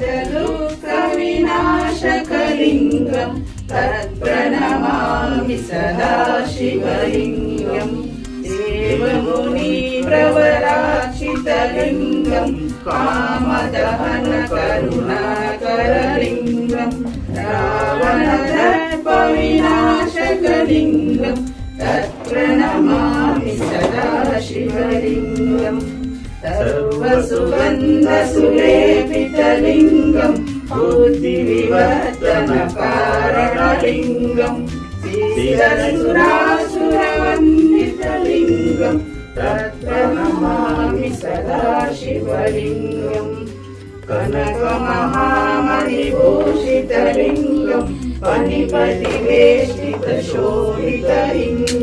सकविनाशकलिङ्गं तत्प्रणमामि सदा शिवलिङ्गम् देवमुनिप्रवराचितलिङ्गं कामदहनकरुणाकरलिङ्गं रावणदर्पविनाशकलिङ्गं तत्प्रणमामि सदा शिवलिङ्गम् सर्वसुगन्धसुलेपितलिङ्गं बुद्धिविवर्धनकारणलिङ्गं श्रीसुरासुरवन्दितलिङ्गं तत्प्रणमामि सदा शिवलिङ्गम् कनकमहामणिभूषितलिङ्गं फणिपतिवेष्टितशोभितलिङ्गम्